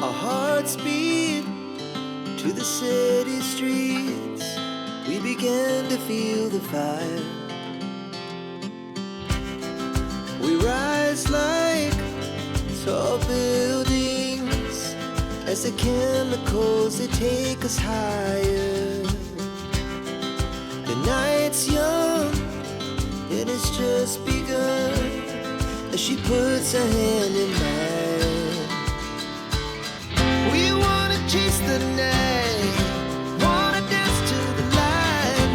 Our hearts beat to the city streets. We began to feel the fire. We rise like tall buildings as the chemicals, they take us higher. The night's young, it has just begun, as she puts her hand in mine. We wanna chase the night, wanna dance to the light,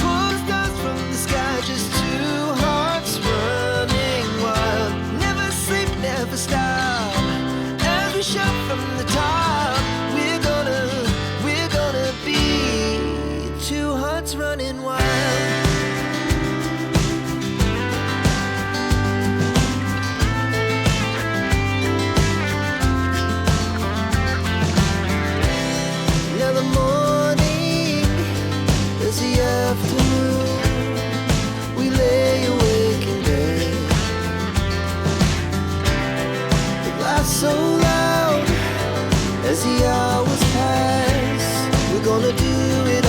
pull the stars from the sky, just two hearts running wild. Never sleep, never stop, as we shout from the top. We're gonna be two hearts running wild. Afternoon, we lay awake in bed. The laughs so loud as the hours pass. We're gonna do it